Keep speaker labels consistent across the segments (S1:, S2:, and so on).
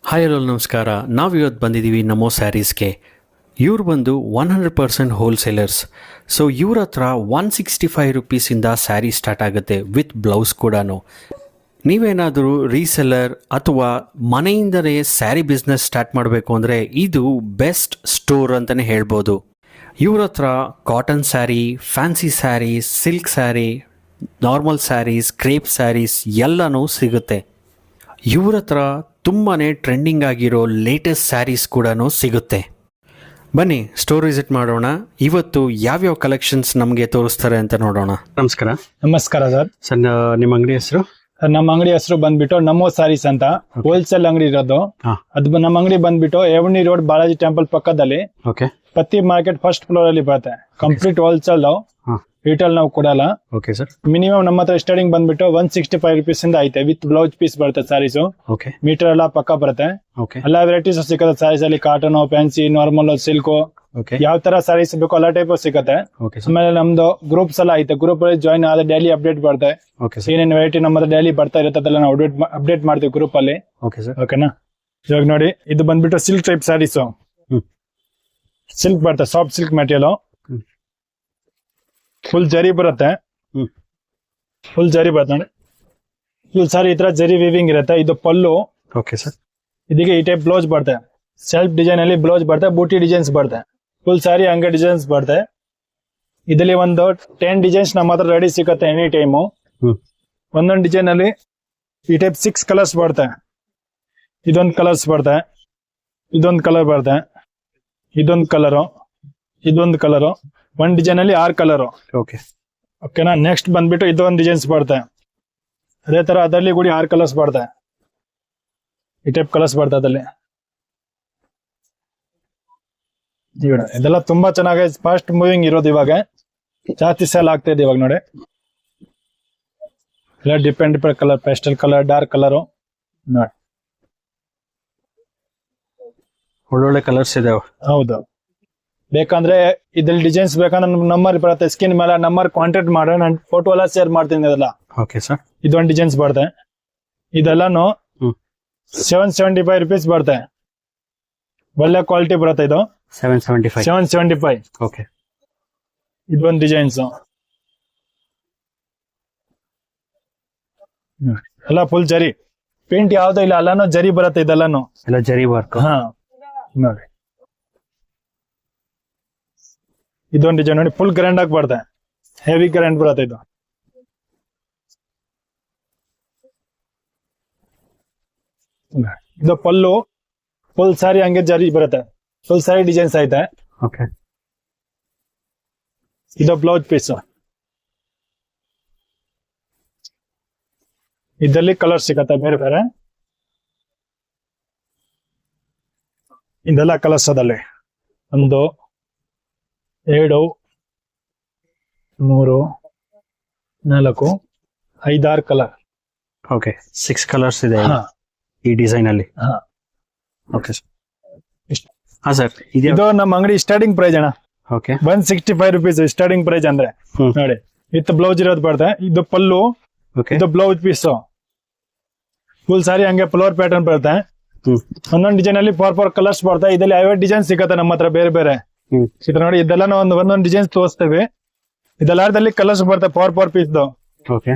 S1: Hi hello ನಮಸ್ಕಾರ. ನಾವು ಇವತ್ತು ಬಂದಿದ್ದೀವಿ ನಮೋ ಸ್ಯಾರೀಸ್ಗೆ. ಇವ್ರು ಬಂದು 100% ಹೋಲ್ಸೇಲರ್ಸ್. ಸೊ ಇವ್ರ ಹತ್ರ 165 ರುಪೀಸಿಂದ ಸ್ಯಾರಿ ಸ್ಟಾರ್ಟ್ ಆಗುತ್ತೆ ವಿತ್ ಬ್ಲೌಸ್ ಕೂಡ. ನೀವೇನಾದರೂ ರೀಸೆಲ್ಲರ್ ಅಥವಾ ಮನೆಯಿಂದಲೇ ಸ್ಯಾರಿ ಬಿಸ್ನೆಸ್ ಸ್ಟಾರ್ಟ್ ಮಾಡಬೇಕು ಅಂದರೆ ಇದು ಬೆಸ್ಟ್ ಸ್ಟೋರ್ ಅಂತಲೇ ಹೇಳ್ಬೋದು. ಇವ್ರ ಹತ್ರ cotton sari, fancy saris, silk sari, normal saris, crepe saris ಎಲ್ಲನೂ ಸಿಗುತ್ತೆ. ಇವ್ರ ಹತ್ರ ತುಂಬಾ ಟ್ರೆಂಡಿಂಗ್ ಆಗಿರೋ ಲೇಟೆಸ್ಟ್ ಸ್ಯಾರೀಸ್ ಕೂಡ ಸಿಗುತ್ತೆ. ಬನ್ನಿ ಸ್ಟೋರ್ ವಿಸಿಟ್ ಮಾಡೋಣ. ಇವತ್ತು ಯಾವ್ಯಾವ ಕಲೆಕ್ಷನ್ಸ್ ನಮಗೆ ತೋರಿಸ್ತಾರೆ ಅಂತ ನೋಡೋಣ. ನಮಸ್ಕಾರ.
S2: ನಮಸ್ಕಾರ ಸರ್.
S1: ಸರ್ ನಿಮ್ಮ ಅಂಗಡಿ ಹೆಸರು?
S2: ನಮ್ಮ ಅಂಗಡಿ ಹೆಸರು ಬಂದ್ಬಿಟ್ಟು ನಮೋ ಸ್ಯಾರೀಸ್ ಅಂತ ಹೋಲ್ಸೇಲ್ ಅಂಗಡಿ ಇರೋದು. ಅದು ನಮ್ಮ ಅಂಗಡಿ ಬಂದ್ಬಿಟ್ಟು ಎವನಿ ರೋಡ್ ಬಾಲಾಜಿ ಟೆಂಪಲ್ ಪಕ್ಕದಲ್ಲಿ ಪತ್ತಿ ಮಾರ್ಕೆಟ್ ಫಸ್ಟ್ ಫ್ಲೋರ್ ಅಲ್ಲಿ ಬರುತ್ತೆ. ಕಂಪ್ಲೀಟ್ ಹೋಲ್ಸೇಲ್, ರಿಟೇಲ್ ನಾವು ಕೊಡಲ್ಲ.
S1: Okay sir.
S2: ಮಿನಿಮಮ್ ನಮ್ಮ ಹತ್ರ ಸ್ಟಾರ್ಟಿಂಗ್ ಬಂದ್ಬಿಟ್ಟು 165 ರುಪೀಸ್ ಇಂದ ಐತೆ ವಿತ್ ಬ್ಲೌಸ್ ಪೀಸ್ ಬರುತ್ತೆ ಸ್ಯಾರೀಸ್. ಮೀಟರ್ ಎಲ್ಲ ಪಕ್ಕ ಬರುತ್ತೆ. ಎಲ್ಲಾ ವೆರೈಟೀಸ್ ಸಿಗುತ್ತೆ ಸ್ಯಾರೀಸ್ ಅಲ್ಲಿ. ಕಾಟನ್, ಫ್ಯಾನ್ಸಿ, ನಾರ್ಮಲ್, ಸಿಲ್ಕ್, ಯಾವ ತರ ಸ್ಯಾರೀಸ್ ಬೇಕು ಎಲ್ಲ ಟೈಪ್ ಸಿಗುತ್ತೆ. ಆಮೇಲೆ ನಮ್ದು ಗ್ರೂಪ್ಸ್ ಎಲ್ಲ ಐತೆ. ಗ್ರೂಪ್ ಅಲ್ಲಿ ಜಾಯಿನ್ ಆದ್ರೆ ಡೈಲಿ ಅಪ್ಡೇಟ್ ಬರುತ್ತೆ. ಏನೇನು ವೆರೈಟಿ ನಮ್ಮ ಹತ್ರ ಡೈಲಿ ಬರ್ತಾ ಇರುತ್ತೆ ಅದೆಲ್ಲ ನಾವು ಅಪ್ಡೇಟ್ ಮಾಡ್ತೀವಿ ಗ್ರೂಪ್ ಅಲ್ಲಿ. ಓಕೆನಾ? ಇವಾಗ ನೋಡಿ, ಇದು ಬಂದ್ಬಿಟ್ಟು ಸಿಲ್ಕ್ ಟೈಪ್ ಸ್ಯಾರೀಸ್. ಸಿಲ್ಕ್ ಬರುತ್ತೆ, ಸಾಫ್ಟ್ ಸಿಲ್ಕ್ ಮೆಟೀರಿಯಲ್. ಫುಲ್ ಜರಿ ಬರುತ್ತೆ. ಫುಲ್ ಜರಿ ಬರುತ್ತೆ ನೋಡಿ. ಫುಲ್ ಸಾರಿ ಈ ತರ ಜರಿ ವೀವಿಂಗ್ ಇರುತ್ತೆ. ಇದು ಪಲ್ಲು.
S1: Okay sir.
S2: ಇದಕ್ಕೆ ಈ ಟೈಪ್ ಬ್ಲೌಸ್ ಬರುತ್ತೆ. ಸೆಲ್ಫ್ ಡಿಸೈನ್ ಅಲ್ಲಿ ಬ್ಲೌಸ್ ಬರುತ್ತೆ. ಬೂಟಿ ಡಿಸೈನ್ಸ್ ಬರುತ್ತೆ. ಫುಲ್ ಸಾರಿ ಹಂಗೆ ಡಿಸೈನ್ಸ್ ಬರುತ್ತೆ. ಇದರಲ್ಲಿ ಒಂದು 10 ಡಿಸೈನ್ಸ್ ನಮ್ಮ ಹತ್ರ ರೆಡಿ ಸಿಗುತ್ತೆ ಎನಿ ಟೈಮು. ಒಂದೊಂದು ಡಿಸೈನ್ ಅಲ್ಲಿ ಈ ಟೈಪ್ 6 ಕಲರ್ಸ್ ಬರುತ್ತೆ. ಇದೊಂದು ಕಲರ್ಸ್ ಬರುತ್ತೆ, ಇದೊಂದು ಕಲರ್ ಬರುತ್ತೆ, ಇದೊಂದು ಕಲರು, ಇದೊಂದು ಕಲರು. ಒಂದ್ ಡಿಸೈನ್ ಅಲ್ಲಿ 6 ಕಲರ್. ಓಕೆನಾ? ನೆಕ್ಸ್ಟ್ ಬಂದ್ಬಿಟ್ಟು ಇದೊಂದು ಡಿಸೈನ್ಸ್ ಬರುತ್ತೆ. ಅದೇ ತರ ಅದರಲ್ಲಿ ಕೂಡ 6 ಕಲರ್ಸ್ ಬರುತ್ತೆ. ಈ ಟೈಪ್ ಕಲರ್ಸ್ ಬರುತ್ತೆ ಅದಲ್ಲಿ. ಇದೆಲ್ಲ ತುಂಬಾ ಚೆನ್ನಾಗಿ ಫಾಸ್ಟ್ ಮೂವಿಂಗ್ ಇರೋದು. ಇವಾಗ ಜಾಸ್ತಿ ಸೇಲ್ ಆಗ್ತಾ ಇದೆ ಇವಾಗ ನೋಡಿ. ಎಲ್ಲ depend colour, pastel colour, dark colour ನೋಡಿ.
S1: ಒಳ್ಳೊಳ್ಳೆ ಕಲರ್ಸ್ ಇದಾವೆ.
S2: ಹೌದು. ಬೇಕಂದ್ರೆ ಇದ್ರಲ್ಲಿ ಡಿಸೈನ್ಸ್ ಬೇಕಂದ್ರೆ ನಂಬರ್ ಬರುತ್ತೆ. ಸ್ಕ್ರೀನ್ ಮೇಲೆ ನಂಬರ್ ಕಾಂಟ್ಯಾಕ್ಟ್ ಮಾಡಿ ನಾನು ಫೋಟೋ ಎಲ್ಲ ಶೇರ್ ಮಾಡ್ತೀನಿ ಅದೆಲ್ಲ.
S1: Okay sir.
S2: ಇದೊಂದು ಡಿಸೈನ್ಸ್ ಬರುತ್ತೆ. ಇದೆಲ್ಲಾನು 775 ರುಪೀಸ್ ಬರುತ್ತೆ. ಒಳ್ಳೆ ಕ್ವಾಲಿಟಿ ಬರುತ್ತೆ. ಇದು 775.
S1: ಓಕೆ.
S2: ಇದೊಂದು ಡಿಸೈನ್ಸ್ ಎಲ್ಲ ಫುಲ್ ಜರಿ. ಪ್ರಿಂಟ್ ಯಾವ್ದು ಇಲ್ಲ, ಎಲ್ಲಾನು ಜರಿ ಬರುತ್ತೆ. ಇದೆಲ್ಲಾನು
S1: ಎಲ್ಲ ಜರಿ ವರ್ಕ್.
S2: ಹಾ ನೋಡಿ. ಇದೊಂದು ಡಿಸೈನ್ ನೋಡಿ, ಫುಲ್ ಗ್ರ್ಯಾಂಡ್ ಆಗಿ ಬರುತ್ತೆ. ಹೆವಿ ಗ್ರ್ಯಾಂಡ್ ಬರುತ್ತೆ ಇದು. ಇದು ಪಲ್ಲು. ಫುಲ್ ಸಾರಿ ಹಂಗೆ ಜರಿ ಬರುತ್ತೆ. ಫುಲ್ ಸಾರಿ ಡಿಸೈನ್ಸ್ ಐತೆ.
S1: ಓಕೆ.
S2: ಇದು ಬ್ಲೌಸ್ ಪೀಸ್. ಇದರಲ್ಲಿ ಕಲರ್ ಸಿಗತ್ತೆ ಬೇರೆ ಬೇರೆ. ಇದೆಲ್ಲ ಕಲರ್ಸ್ ಅದಲ್ಲಿ 1, 2, 3, 4, 5, 6 ಕಲರ್.
S1: ಓಕೆ. 6 ಕಲರ್ಸ್ ಇದೆ ಈ ಡಿಸೈನ್ ಅಲ್ಲಿ. Okay sir. ಹಾ ಸರ್.
S2: ಇದು ನಮ್ಮ ಅಂಗಡಿ ಸ್ಟಾರ್ಟಿಂಗ್ ಪ್ರೈಸ್ ಅಣ್ಣ.
S1: ಓಕೆ.
S2: 165 ರುಪೀಸ್ ಸ್ಟಾರ್ಟಿಂಗ್ ಪ್ರೈಸ್ ಅಂದ್ರೆ ನೋಡಿ. ವಿತ್ ಬ್ಲೌಸ್ ಇರೋದು ಬರುತ್ತೆ. ಇದು ಪಲ್ಲು, ಇದು ಬ್ಲೌಸ್ ಪೀಸ್. ಫುಲ್ ಸಾರಿ ಹಂಗೆ ಫ್ಲವರ್ ಪ್ಯಾಟರ್ನ್ ಬರುತ್ತೆ. ಒಂದೊಂದು ಡಿಸೈನ್ ಅಲ್ಲಿ 4 ಕಲರ್ಸ್ ಬರುತ್ತೆ. ಇದರಲ್ಲಿ 50 ಡಿಸೈನ್ ಸಿಗುತ್ತೆ ನಮ್ಮ ಹತ್ರ ಬೇರೆ ಬೇರೆ. ನೋಡಿ, ಇದೆಲ್ಲ ಒಂದೊಂದು ಡಿಸೈನ್ಸ್ ತೋರಿಸ್ತೇವೆ. ಇದೆಲ್ಲಾರದಲ್ಲಿ ಕಲರ್ಸ್ ಬರುತ್ತೆ 4 ಪೀಸ್.
S1: ಓಕೆ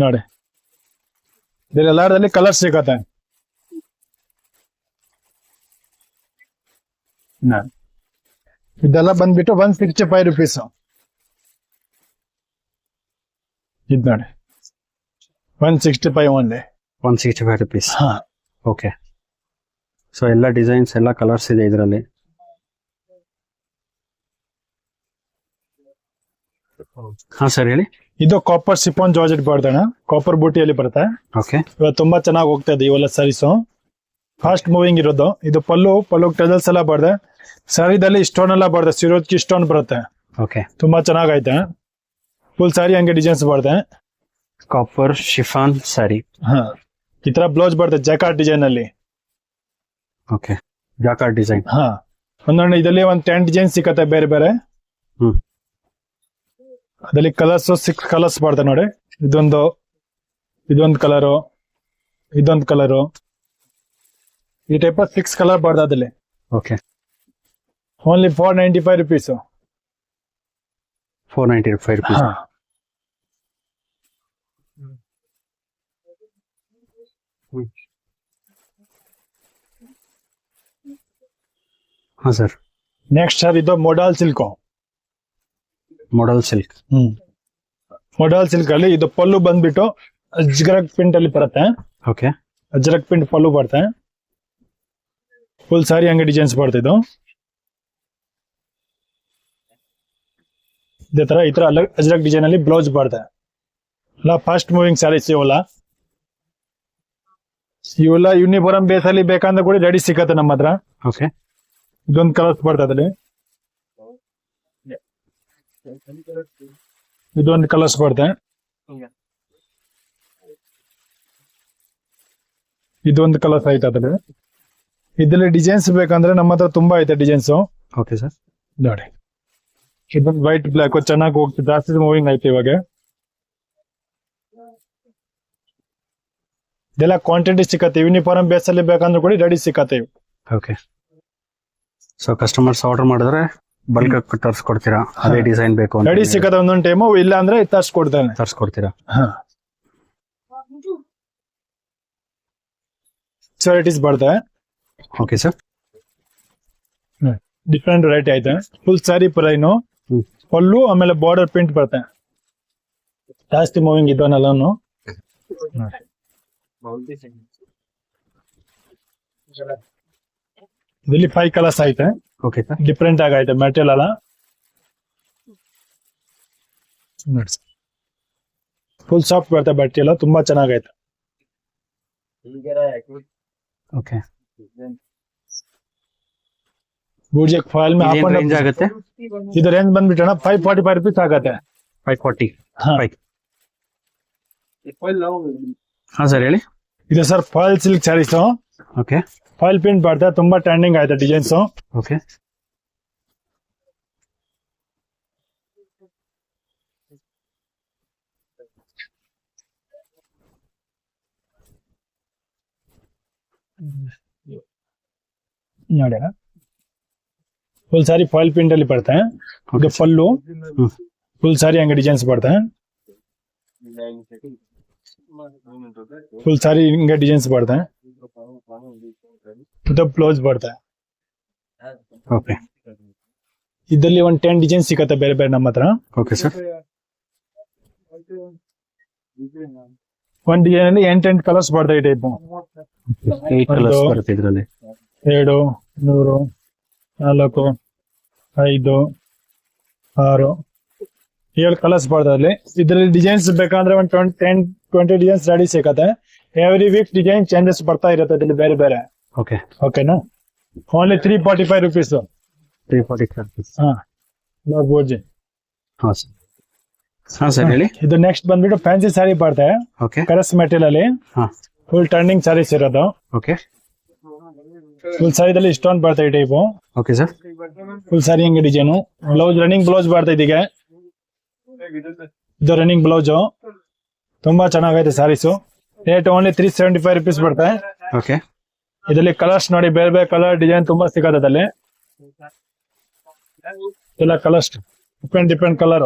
S2: ನೋಡಿ, ಇದೆಲ್ಲಾರದಲ್ಲಿ ಕಲರ್ಸ್ ಸಿಗತ್ತೆ. ಇದೆಲ್ಲ ಬಂದ್ಬಿಟ್ಟು 165 ರುಪೀಸ್. ಇದು ನೋಡಿ 165 ಓನ್ಲಿ.
S1: 165 ರುಪೀಸ್. ಓಕೆ. ಸೊ ಎಲ್ಲ ಡಿಸೈನ್ಸ್, ಎಲ್ಲ ಕಲರ್ಸ್ ಇದೆ ಇದರಲ್ಲಿ. ಹಾ ಸರ್ ಹೇಳಿ.
S2: ಇದು ಕಾಪರ್ ಸಿಫಾನ್ ಜಾರ್ಜೆಟ್ ಬರ್ತದೆ. ಕಾಪರ್ ಬೂಟಿಯಲ್ಲಿ ಬರುತ್ತೆ.
S1: ಓಕೆ.
S2: ಇವಾಗ ತುಂಬಾ ಚೆನ್ನಾಗಿ ಹೋಗ್ತಾ ಇದೆ ಇವೆಲ್ಲ ಸ್ಯಾರೀಸ್. ಫಾಸ್ಟ್ ಮೂವಿಂಗ್ ಇರೋದು. ಇದು ಪಲ್ಲು ಟೆಸಲ್ಸ್ ಎಲ್ಲ ಬರುತ್ತೆ. ಸ್ಯಾರಿದಲ್ಲಿ ಸ್ಟೋನ್ ಎಲ್ಲ ಬರುತ್ತೆ. ಸಿರೋಜ್ಕಿ ಸ್ಟೋನ್ ಬರುತ್ತೆ.
S1: ಓಕೆ.
S2: ತುಂಬಾ ಚೆನ್ನಾಗೈತೆ. ಫುಲ್ ಸ್ಯಾರಿ ಹಂಗೆ ಡಿಸೈನ್ಸ್ ಬರುತ್ತೆ.
S1: Copper chiffon sari.
S2: ಈ ತರ ಬ್ಲೌಸ್ ಬರುತ್ತೆ ಜಾಕಾರ್ಡ್ ಡಿಸೈನ್ ಅಲ್ಲಿ.
S1: ಓಕೆ. Jacquard design.
S2: ಒಂದೊಂದು ಇದರಲ್ಲಿ 10 ಡಿಸೈನ್ ಸಿಕ್ಕತ್ತೆ ಬೇರೆ ಬೇರೆ. ಅದರಲ್ಲಿ ಕಲರ್ಸ್ 6 ಕಲರ್ಸ್ ಬರ್ತದೆ ನೋಡಿ. ಇದೊಂದು ಕಲರು, ಇದೊಂದು ಕಲರು, ಈ ಟೈಪ್ 6 ಕಲರ್ ಬರ್ತದೆ ಅದ್ರಲ್ಲಿ.
S1: ಓಕೆ.
S2: Only 495 rupees.
S1: 495 rupees. ಹಾ ಸರ್.
S2: ನೆಕ್ಸ್ಟ್ ಸರ್ ಇದು ಮೊಡಲ್ ಸಿಲ್ಕ್.
S1: ಮಾಡಲ್ ಸಿಲ್ಕ್.
S2: ಮೊಡಲ್ ಸಿಲ್ಕ್ ಅಲ್ಲಿ ಇದು ಪಲ್ಲು ಬಂದ್ಬಿಟ್ಟು ಅಜ್ರಕ್ ಪ್ರಿಂಟ್ ಅಲ್ಲಿ ಬರುತ್ತೆ.
S1: ಓಕೆ.
S2: ಅಜ್ರಕ್ ಪ್ರಿಂಟ್ ಪಲ್ಲು ಬರುತ್ತೆ. ಫುಲ್ ಸಾರಿ ಹಂಗೆ ಡಿಸೈನ್ಸ್ ಬರ್ತಿದ್ದು. ಇದೇ ತರ ಈ ತರ ಅಜ್ರಕ್ ಡಿಸೈನ್ ಅಲ್ಲಿ ಬ್ಲೌಸ್ ಬರುತ್ತೆ. ಎಲ್ಲ ಫಾಸ್ಟ್ ಮೂವಿಂಗ್ ಸ್ಯಾರೀಸ್ ಇವೆಲ್ಲ ಯೂನಿಫಾರ್ಮ್ ಬೇಸ್ ಅಲ್ಲಿ ಬೇಕಂದ್ರೆ ಕೂಡ ರೆಡಿ ಸಿಗತ್ತೆ ನಮ್ಮ ಹತ್ರ.
S1: ಓಕೆ.
S2: ಇದೊಂದು ಕಲರ್ಸ್ ಬರ್ತದೆ ಅದ್ರಲ್ಲಿ. ಇದೊಂದು ಕಲರ್ಸ್ ಬರುತ್ತೆ. ಇದೊಂದು ಕಲರ್ಸ್ ಐತೆ ಅದ್ರಲ್ಲಿ. ಇದ್ರಲ್ಲಿ ಡಿಸೈನ್ಸ್ ಬೇಕಂದ್ರೆ ನಮ್ಮ ಹತ್ರ ತುಂಬಾ ಐತೆ ಡಿಸೈನ್ಸ್.
S1: Okay sir.
S2: ನೋಡಿ ಇದೊಂದು ವೈಟ್ ಬ್ಲಾಕ್ ಚೆನ್ನಾಗಿ ಹೋಗ್ತದೆ, ಜಾಸ್ತಿ ಮೂವಿಂಗ್ ಐತೆ ಇವಾಗ. ಇದೆಲ್ಲ ಕ್ವಾಂಟಿಟಿ ಸಿಕ್ಕತ್ತೆ. ಯೂನಿಫಾರ್ಮ್ ಬೇಸ್ ಅಲ್ಲಿ ಬೇಕಂದ್ರೆ ಕೂಡ ರೆಡಿ ಸಿಕ್ಕತ್ತೆ ಇವು.
S1: ಓಕೆ. ಸೊ ಕಸ್ಟಮರ್ಸ್ ಆರ್ಡರ್ ಮಾಡಿದ್ರೆ ಬಲ್ಕ್ ತರಿಸ್ಕೊಡ್ತೀರಾ? ಅದೇ ಡಿಸೈನ್ ಬೇಕು ಅಂತ
S2: ರೆಡಿ ಸಿಕ್ಕತ್ತೆ ಒಂದೊಂದು ಟೈಮು, ಇಲ್ಲ ಅಂದ್ರೆ ತರಿಸ್ಕೊಡ್ತೇನೆ.
S1: ತರಿಸ್ಕೊಡ್ತೀರಾ?
S2: ವೆರೈಟೀಸ್ ಬರ್ತವೆ.
S1: Okay sir.
S2: ಡಿಫ್ರೆಂಟ್ ವೆರೈಟಿ ಐತೆ. ಫುಲ್ ಸ್ಯಾರಿ ಪುರೈನು ಪಲ್ಲು ಆಮೇಲೆ ಬಾರ್ಡರ್ ಪ್ರಿಂಟ್ ಬರುತ್ತೆ. ಜಾಸ್ತಿ ಮೂವಿಂಗ್ ಇದನ್ನೆಲ್ಲಾನು. ಇದರಲ್ಲಿ 5 ಕಲರ್ಸ್ ಐತೆ.
S1: Okay sir.
S2: ಡಿಫ್ರೆಂಟ್ ಆಗೈತೆ ಮೆಟೀರಿಯಲ್ ಎಲ್ಲ. ಫುಲ್ ಸಾಫ್ಟ್ ಬರುತ್ತೆ ಬಟ್ಟೆ ಎಲ್ಲ, ತುಂಬಾ ಚೆನ್ನಾಗೈತೆ.
S1: ಓಕೆ.
S2: ಬೂರ್ಜೆಕ್ ಫಾಯಿಲ್ ಮೇಲೆ
S1: ರೇಂಜ್ ಆಗುತ್ತೆ?
S2: ಇದು ರೇಂಜ್ ಬಂದ್ಬಿಟ್ಟಣ 545 rupees ಆಗತ್ತೆ.
S1: 540.
S2: ಹಾ.
S1: ಹಾ ಸರ್ ಹೇಳಿ.
S2: ಇದು sir foil silk saris.
S1: Okay.
S2: Foil print ಬರ್ತದೆ, ತುಂಬಾ ಟ್ರೆಂಡಿಂಗ್ ಆಯ್ತು ಡಿಸೈನ್ಸ್.
S1: ಓಕೆ.
S2: ನೋಡಿ ಫುಲ್ ಸಾರಿ ಫಾಯಿಲ್ ಪ್ರಿಂಟ್ ಅಲ್ಲಿ ಬರುತ್ತೆ. ಇದು ಫಲ್ಲು ಫುಲ್ ಸಾರಿ ಹಂಗೆ ಡಿಸೈನ್ಸ್ ಬರುತ್ತೆ. ಫುಲ್ ಸಾರಿ ಹಿಂಗೆ ಡಿಸೈನ್ಸ್ ಬರುತ್ತೆ. ಇದು ಬ್ಲೌಸ್ ಬರುತ್ತೆ.
S1: ಓಕೆ.
S2: ಇದರಲ್ಲಿ ಒಂದು 10 ಡಿಸೈನ್ ಸಿಗತ್ತೆ ಬೇರೆ ಬೇರೆ ನಮ್ಮ ಹತ್ರ.
S1: Okay sir.
S2: ಒಂದ್ ಡಿಸೈನ್ ಅಲ್ಲಿ 8 ಕಲರ್ಸ್ ಬರ್ತದೆ ಈ ಟೈಪ್.
S1: 8 ಕಲರ್ಸ್ ಬರುತ್ತೆ ಇದರಲ್ಲಿ.
S2: 2 3 4 5 6 7 ಕಲರ್ಸ್ ಬರ್ತದೆ. ಇದರಲ್ಲಿ ಡಿಸೈನ್ಸ್ ಬೇಕಂದ್ರೆ ಒಂದು 10-20 ಡಿಸೈನ್ಸ್ ರೆಡಿ ಸಿಗತ್ತೆ. ಎವ್ರಿ ವೀಕ್ ಡಿಸೈನ್ ಚೇಂಜಸ್ ಬರ್ತಾ ಇರುತ್ತೆ ಇದರಲ್ಲಿ ಬೇರೆ ಬೇರೆ.
S1: ಓಕೆ.
S2: ಓಕೆನಾ? Only 345 rupees.
S1: 345 rupees.
S2: ಹಾ ನೋಡ್ಬೋದು.
S1: ಹಾ ಸರ್. ಹಾ ಸರ್ ಹೇಳಿ.
S2: ಇದು ನೆಕ್ಸ್ಟ್ ಬಂದ್ಬಿಟ್ಟು ಫ್ಯಾನ್ಸಿ ಸ್ಯಾರಿ ಬರ್ತದೆ.
S1: ಓಕೆ.
S2: ಕರಸ್ ಮೆಟೀರಿಯಲ್ ಅಲ್ಲಿ
S1: ಹಾ.
S2: ಫುಲ್ ಟರ್ನಿಂಗ್ ಸ್ಯಾರೀಸ್ ಇರೋದು.
S1: ಓಕೆ.
S2: ಫುಲ್ ಸಾರಿದಲ್ಲಿ ಇಷ್ಟೊಂದು ಬರ್ತದೆ ಈ ಟೈಪು.
S1: Okay sir.
S2: ಫುಲ್ ಸಾರಿ ಹಂಗೆ ಡಿಸೈನು. ಬ್ಲೌಸ್ ರನ್ನಿಂಗ್ ಬ್ಲೌಸ್ ಬರ್ತದೆ ಇದೀಗ. ಇದು ರನ್ನಿಂಗ್ ಬ್ಲೌಸ್ ತುಂಬಾ ಚೆನ್ನಾಗೈತೆ ಸ್ಯಾರೀಸು. ರೇಟ್ ಓನ್ಲಿ 375 rupees ಬರ್ತದೆ.
S1: ಓಕೆ.
S2: ಇದರಲ್ಲಿ ಕಲರ್ಸ್ ನೋಡಿ, ಬೇರೆ ಬೇರೆ ಕಲರ್ ಡಿಸೈನ್ ತುಂಬಾ ಸಿಗತ್ತೆ ಅದಲ್ಲಿ. ಎಲ್ಲ colours different colour,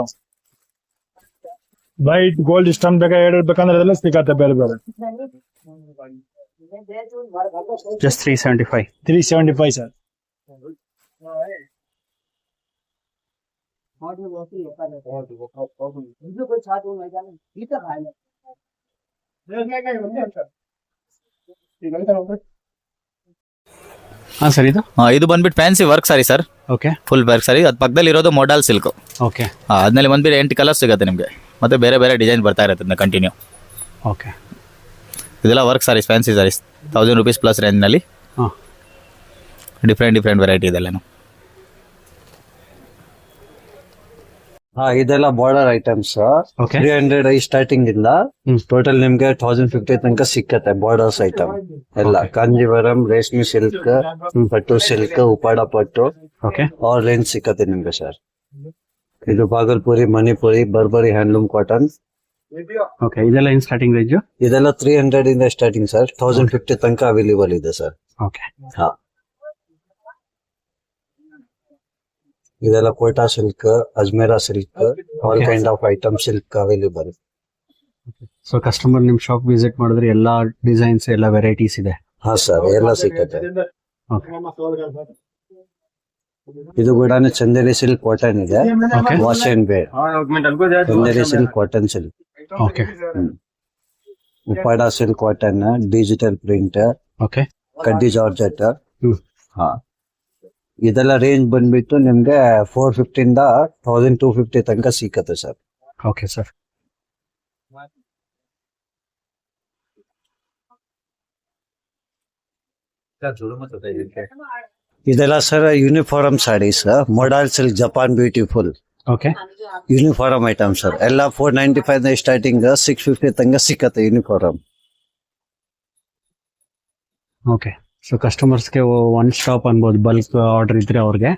S2: white gold ಇಷ್ಟೊಂದು ಬೇಕಾ ಬೇಕಂದ್ರೆ ಅದೆಲ್ಲ ಸಿಗತ್ತೆ ಬೇರೆ ಬೇರೆ.
S1: ಜಸ್ಟ್ 375.
S2: 375 ಸರ್.
S1: ಹಾ ಸರ್. ಇದು
S3: ಇದು ಬಂದ್ಬಿಟ್ಟು fancy work sari sir.
S1: Okay.
S3: Full work sari. ಅದ್ ಪಕ್ಕದಲ್ಲಿ ಇರೋದು ಮೊಡಲ್ ಸಿಲ್ಕ್.
S1: ಓಕೆ.
S3: ಅದ್ರಲ್ಲಿ ಬಂದ್ಬಿಟ್ಟು 8 ಕಲರ್ಸ್ ಸಿಗುತ್ತೆ ನಿಮಗೆ. ಮತ್ತೆ ಬೇರೆ ಬೇರೆ ಡಿಸೈನ್ ಬರ್ತಾ ಇರುತ್ತೆ ಕಂಟಿನ್ಯೂ.
S1: ಓಕೆ.
S3: ಇದೆಲ್ಲ work saris, fancy saris 1000 rupees plus ರೇಂಜ್ನಲ್ಲಿ.
S1: ಹಾಂ.
S3: ಡಿಫ್ರೆಂಟ್ ವೆರೈಟಿ ಇದೆಲ್ಲ.
S4: ಇದೆಲ್ಲ ಬಾರ್ಡರ್ ಐಟಮ್ಸ್.
S1: Okay.
S4: 300 ಸ್ಟಾರ್ಟಿಂಗ್ ಇಂದ ಟೋಟಲ್ ನಿಮ್ಗೆ 1050 ತನಕ ಸಿಕ್ಕತ್ತೆ. ಬಾರ್ಡರ್ಸ್ ಐಟಮ್ ಎಲ್ಲ ಕಾಂಜೀವರಂ, ರೇಷ್ಮೆ ಸಿಲ್ಕ್, ಪಟ್ಟು ಸಿಲ್ಕ್, ಉಪಾಡ ಪಟ್ಟು,
S1: ಓಕೆ.
S4: ಆಲ್ ರೇಂಜ್ ಸಿಕ್ಕತ್ತೆ ನಿಮ್ಗೆ ಸರ್. ಇದು ಬಾಗಲ್ಪುರಿ, ಮಣಿಪುರಿ, ಬರ್ಬರಿ ಹ್ಯಾಂಡ್ಲೂಮ್ ಕಾಟನ್.
S1: ಓಕೆ. ಇದೆಲ್ಲ ಇನ್ ಸ್ಟಾರ್ಟಿಂಗ್ ರೇಂಜ್?
S4: ಇದೆಲ್ಲ 300 ಇಂದ ಸ್ಟಾರ್ಟಿಂಗ್ ಸರ್. 1050 ತನಕ ಅವೈಲೇಬಲ್ ಇದೆ ಸರ್.
S1: ಓಕೆ.
S4: ಹಾ, ಇದೆಲ್ಲ Kota silk, Ajmera silk, all kind of item silk available.
S1: So customer ನಿಮ್ ಶಾಪ್ ವಿಸಿಟ್ ಮಾಡಿದ್ರೆ ಎಲ್ಲಾ ಡಿಸೈನ್ಸ್ ಎಲ್ಲ ವೆರೈಟೀಸ್ ಇದೆ.
S4: ಹಾ ಸರ್, ಎಲ್ಲ ಸಿಕ್ಕತ್ತೆ.
S1: ಓಕೆ.
S4: ಇದು ಕೂಡ ಚಂದೇರಿ ಸಿಲ್ಕ್ ಕಾಟನ್ ಇದೆ,
S1: Okay.
S4: Wash and wear. Chanderi silk cotton silk,
S1: okay.
S4: Uppada silk cotton, digital print,
S1: okay.
S4: ಕಡ್ಡಿ ಜಾರ್ಜೆಟ್.
S1: ಹ್ಮ್.
S4: ಹಾ, ಇದೆಲ್ಲ ರೇಂಜ್ ಬಂದ್ಬಿಟ್ಟು ನಿಮ್ಗೆ 450 ಇಂದ 1250 ತನಕ ಸಿಕ್ಕತ್ತೆ ಸರ್.
S1: Okay sir.
S4: ಇದೆಲ್ಲ sir uniform saris, modal silk, Japan beautiful
S1: okay.
S4: Uniform item sir. ಎಲ್ಲ 495 ಸ್ಟಾರ್ಟಿಂಗ್ 650 ತನಕ ಸಿಕ್ಕತ್ತೆ ಯೂನಿಫಾರ್ಮ್.
S1: ಓಕೆ. ಸೊ ಕಸ್ಟಮರ್ಸ್ಗೆ ಒನ್ ಸ್ಟಾಪ್ ಅನ್ಬೋದು, ಬಲ್ಕ್ ಆರ್ಡರ್ ಇದ್ರೆ ಅವ್ರಿಗೆ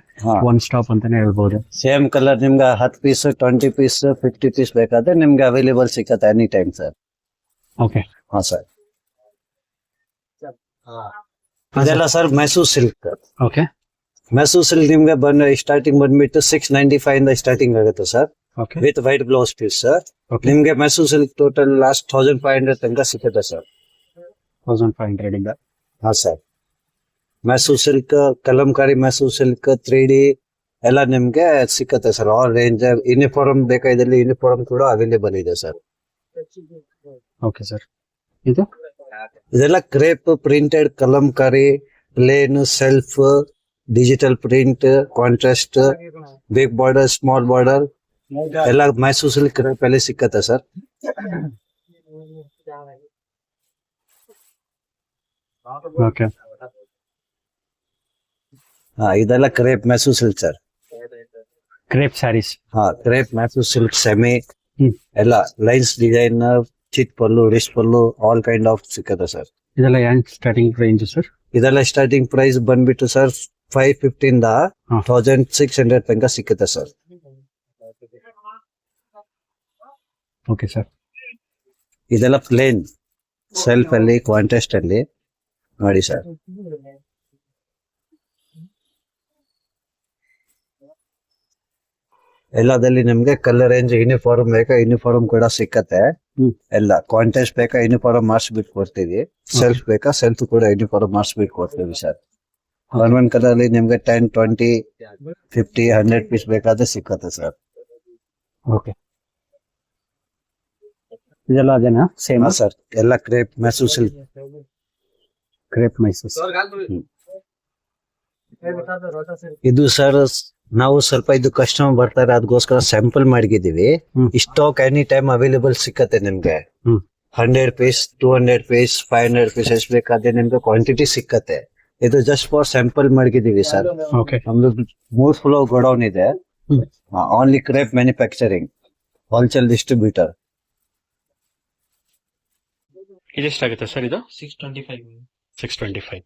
S1: ಒನ್ ಸ್ಟಾಪ್ ಅಂತಾನೆ ಹೇಳ್ಬೋದು.
S4: ಸೇಮ್ ಕಲರ್ ನಿಮ್ಗೆ 10 ಪೀಸ್, 20 ಪೀಸ್, 50 ಪೀಸ್ ಬೇಕಾದ್ರೆ ನಿಮ್ಗೆ ಅವೈಲೇಬಲ್ ಸಿಕ್ಕತ್ತೆ ಎನಿ ಟೈಮ್ ಸರ್.
S1: ಓಕೆ.
S4: ಹಾ ಸರ್. ಇದೆಲ್ಲ sir Mysore silk.
S1: Okay.
S4: Mysore silk ನಿಮ್ಗೆ ಸ್ಟಾರ್ಟಿಂಗ್ ಬಂದ್ಬಿಟ್ಟು 695 ಇಂದ ಸ್ಟಾರ್ಟಿಂಗ್ ಆಗುತ್ತೆ sir,
S1: okay.
S4: With white blouse piece sir.
S1: Okay.
S4: ನಿಮ್ಗೆ ಮೈಸೂರ್ ಸಿಲ್ಕ್ ಟೋಟಲ್ ಲಾಸ್ಟ್ 1500 ತನಕ ಸಿಕ್ಕತ್ತೆ ಸರ್.
S1: 1500 ಇಂದ.
S4: ಹಾ sir. Mysore silk, Kalamkari Mysore silk, 3D ಎಲ್ಲ ನಿಮ್ಗೆ ಸಿಕ್ಕತ್ತೆ ಸರ್. All range. ಯೂನಿಫಾರ್ಮ್ ಬೇಕಾದಲ್ಲಿ ಯೂನಿಫಾರ್ಮ್ ಕೂಡ ಅವೈಲೇಬಲ್ ಇದೆ ಸರ್.
S1: Okay sir. ಇದು
S4: ಇದೆಲ್ಲ crepe printed, Kalamkari, plain, self, digital print, contrast, big border, small border ಎಲ್ಲ ಮೈಸೂರ್ ಸಿಲ್ಕ್ ಕ್ರೇಪ್ ಅಲ್ಲಿ ಸಿಕ್ಕತ್ತೆ ಸರ್.
S1: ಓಕೆ.
S4: ಹಾ, ಇದೆಲ್ಲ crepe Mysore silk sir.
S1: Crepe saris.
S4: ಹಾ, crepe Mysore silk semi
S1: hmm.
S4: ಎಲ್ಲ ಲೈನ್ಸ್ ಡಿಸೈನ್, ಚಿಟ್ ಪಲ್ಲು, ರಿಸ್ಟ್ ಪಲ್ಲು, ಆಲ್ ಕೈಂಡ್ ಆಫ್ ಸಿಕ್ಕತ್ತೆ ಸರ್.
S1: ಇದೆಲ್ಲ ಏನ್ ಸ್ಟಾರ್ಟಿಂಗ್ ರೇಂಜ್ ಸರ್?
S4: ಇದೆಲ್ಲ ಸ್ಟಾರ್ಟಿಂಗ್ ಪ್ರೈಸ್ ಬಂದ್ಬಿಟ್ಟು ಸರ್ 550 ಇಂದ
S1: ಹಾ.
S4: 1600 ತನಕ ಸಿಕ್ಕತ್ತೆ ಸರ್.
S1: Okay sir.
S4: ಇದೆಲ್ಲ ಪ್ಲೇನ್ ಸೆಲ್ಫ್ ಅಲ್ಲಿ, ಕಾಂಟ್ರಾಸ್ಟ್ ಅಲ್ಲಿ ನೋಡಿ ಸರ್. ಎಲ್ಲದಲ್ಲಿ ನಿಮ್ಗೆ ಕಲರ್ ರೇಂಜ್, ಯೂನಿಫಾರ್ಮ್ ಬೇಕಾ ಯೂನಿಫಾರ್ಮ್ ಕೂಡ ಸಿಕ್ಕತ್ತೆ.
S1: ಹ್ಮ್.
S4: ಎಲ್ಲ ಕಾಂಟ್ರಾಸ್ಟ್ ಬೇಕಾ ಯೂನಿಫಾರ್ಮ್ ಮಾಡಿಸ್ಬಿಟ್ಟು ಕೊಡ್ತೀವಿ, ಸೆಲ್ಫ್ ಬೇಕಾ ಸೆಲ್ಫ್ ಕೂಡ ಯೂನಿಫಾರ್ಮ್ ಮಾಡಿಸ್ಬಿಟ್ಟು ಕೊಡ್ತೀವಿ ಸರ್. ಒಂದೊಂದ್ ಕಲರ್ ಅಲ್ಲಿ ನಿಮ್ಗೆ 10, 20, 50, 100 ಪೀಸ್ ಬೇಕಾದ್ರೆ ಸಿಕ್ಕತ್ತೆ ಸರ್.
S1: ಓಕೆ. ಇದೆಲ್ಲ ಅದೇನಾ? ಸೇಮ್
S4: ಹಾ ಸರ್, ಎಲ್ಲ crepe Mysore silk.
S1: Crepe Mysore.
S4: ಇದು ಸರ್ ನಾವು ಸ್ವಲ್ಪ ಇದು ಕಸ್ಟಮರ್ ಬರ್ತಾರೆ ಅದಕ್ಕೋಸ್ಕರ ಸ್ಯಾಂಪಲ್ ಮಾಡಿದೀವಿ.
S1: ಹ್ಮ್.
S4: ಸ್ಟಾಕ್ ಎನಿ ಟೈಮ್ ಅವೈಲೇಬಲ್ ಸಿಕ್ಕತ್ತೆ ನಿಮ್ಗೆ.
S1: ಹ್ಮ್.
S4: 100 ಪೀಸ್, 200 ಪೀಸ್, 500 ಪೀಸ್ ಎಷ್ಟು ಬೇಕಾದ್ರೆ ನಿಮ್ಗೆ ಕ್ವಾಂಟಿಟಿ ಸಿಕ್ಕತ್ತೆ. ಇದು ಜಸ್ಟ್ ಫಾರ್ ಸ್ಯಾಂಪಲ್ ಮಾಡಿದೀವಿ ಸರ್.
S1: ಓಕೆ.
S4: ನಮ್ದು 3 ಫ್ಲೋರ್ ಗೋಡೌನ್ ಇದೆ.
S1: Hmm.
S4: Only crepe manufacturing, wholesale distributor.
S1: ಇದೆಷ್ಟಾಗುತ್ತೆ ಸರ್ ಇದು? 625.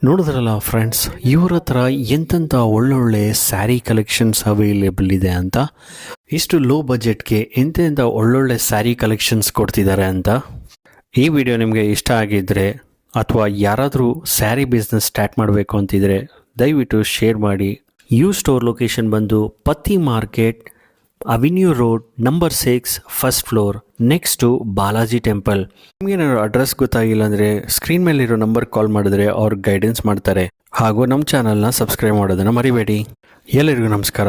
S1: ನೋಡಿದ್ರಲ್ಲ ಫ್ರೆಂಡ್ಸ್, ಇವ್ರ ಹತ್ರ ಎಂತೆಂಥ ಒಳ್ಳೊಳ್ಳೆ ಸ್ಯಾರಿ ಕಲೆಕ್ಷನ್ಸ್ ಅವೈಲೇಬಲ್ ಇದೆ ಅಂತ. ಇಷ್ಟು ಲೋ ಬಜೆಟ್ಗೆ ಎಂತೆಂಥ ಒಳ್ಳೊಳ್ಳೆ ಸ್ಯಾರಿ ಕಲೆಕ್ಷನ್ಸ್ ಕೊಡ್ತಿದ್ದಾರೆ ಅಂತ. ಈ ವಿಡಿಯೋ ನಿಮಗೆ ಇಷ್ಟ ಆಗಿದ್ದರೆ ಅಥವಾ ಯಾರಾದರೂ ಸ್ಯಾರಿ ಬಿಸ್ನೆಸ್ ಸ್ಟಾರ್ಟ್ ಮಾಡಬೇಕು ಅಂತಿದ್ರೆ ದಯವಿಟ್ಟು ಶೇರ್ ಮಾಡಿ. ಸ್ಟೋರ್ ಲೊಕೇಶನ್ ಬಂದು ಪತ್ತಿ market, avenue road, number 6, first floor, next to Balaji temple. ನಿಮಗೇನಾದ್ರು ಅಡ್ರೆಸ್ ಗೊತ್ತಾಗಿಲ್ಲ ಅಂದರೆ ಸ್ಕ್ರೀನ್ ಮೇಲಿರೋ ನಂಬರ್ ಕಾಲ್ ಮಾಡಿದ್ರೆ ಅವ್ರು ಗೈಡೆನ್ಸ್ ಮಾಡ್ತಾರೆ. ಹಾಗೂ ನಮ್ಮ ಚಾನಲ್ನ ಸಬ್ಸ್ಕ್ರೈಬ್ ಮಾಡೋದನ್ನು ಮರಿಬೇಡಿ. ಎಲ್ಲರಿಗೂ ನಮಸ್ಕಾರ.